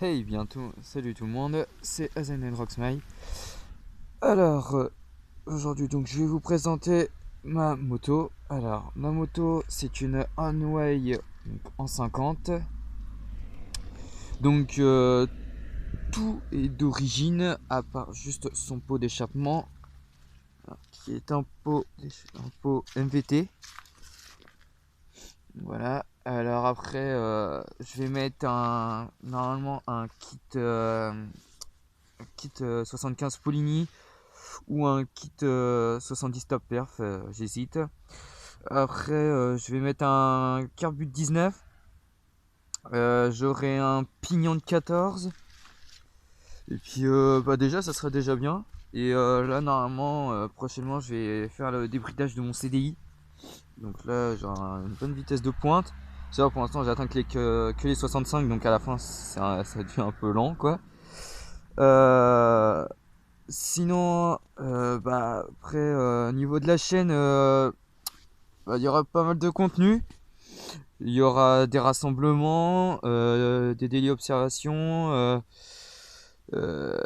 Hey, bientôt, salut tout le monde, c'est Azen Roxmy. Alors, aujourd'hui, donc, je vais vous présenter ma moto. Alors, ma moto, c'est une Onway en 50. Donc, tout est d'origine, à part juste son pot d'échappement, qui est un pot MVT. Voilà. Alors après, je vais mettre normalement un kit 75 Polini ou un kit 70 top perf, j'hésite. Après, je vais mettre un carbut de 19. J'aurai un pignon de 14. Et puis, bah déjà, ça serait déjà bien. Et là, normalement, prochainement, je vais faire le débridage de mon CDI. Donc là, j'aurai une bonne vitesse de pointe. Ça, pour l'instant, j'atteins que les 65. Donc à la fin, ça devient un peu lent, quoi. Sinon, bah, après, niveau de la chaîne, bah, il y aura pas mal de contenu. Il y aura des rassemblements, des délits observations. Euh,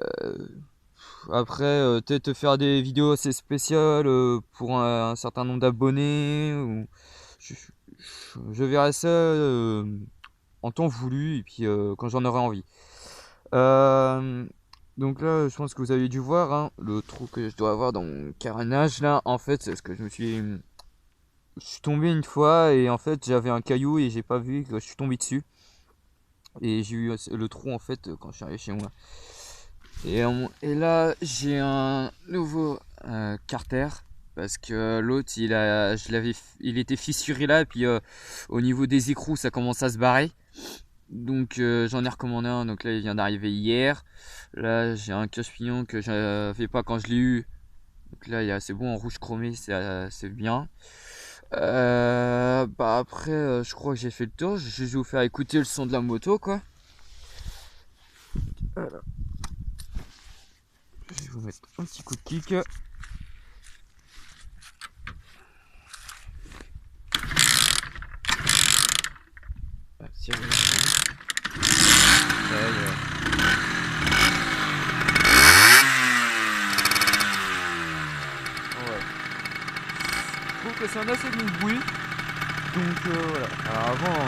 Après, peut-être te faire des vidéos assez spéciales pour un certain nombre d'abonnés. Je, je verrai ça en temps voulu et puis quand j'en aurai envie. Euh, donc là, je pense que vous avez dû voir hein, le trou que je dois avoir dans mon carénage là. En fait, c'est ce que je suis tombé une fois et en fait j'avais un caillou et j'ai pas vu que je suis tombé dessus. Et j'ai eu le trou en fait quand je suis arrivé chez moi. Et là j'ai un nouveau carter. Parce que l'autre il était fissuré là et puis au niveau des écrous ça commence à se barrer. Donc j'en ai recommandé un, donc là il vient d'arriver hier. Là j'ai un cache-pignon que j'avais pas quand je l'ai eu. Donc là c'est bon en rouge chromé, c'est bien. Bah après je crois que j'ai fait le tour. Je vais vous faire écouter le son de la moto quoi. Alors, je vais vous mettre un petit coup de kick. Ah, si vous ouais. Je trouve que c'est un assez bon bruit. Donc voilà. Alors avant,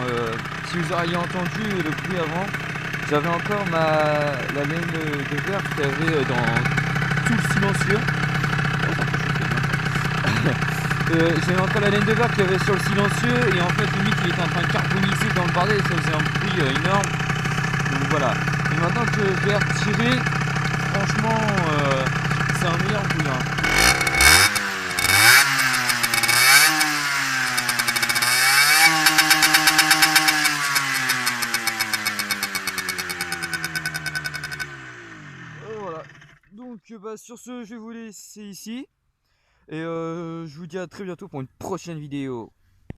si vous auriez entendu le bruit avant, j'avais encore la laine de verre qu'il y avait dans tout le silencieux. J'avais encore la laine de verre qu'il y avait sur le silencieux et en fait limite il était en train de carboniser dans le bordel et ça faisait un bruit énorme. Donc voilà. Et maintenant que je l'ai retiré, franchement c'est un meilleur bruit. Hein. Voilà. Donc bah, sur ce, je vais vous laisser ici. Et je vous dis à très bientôt pour une prochaine vidéo.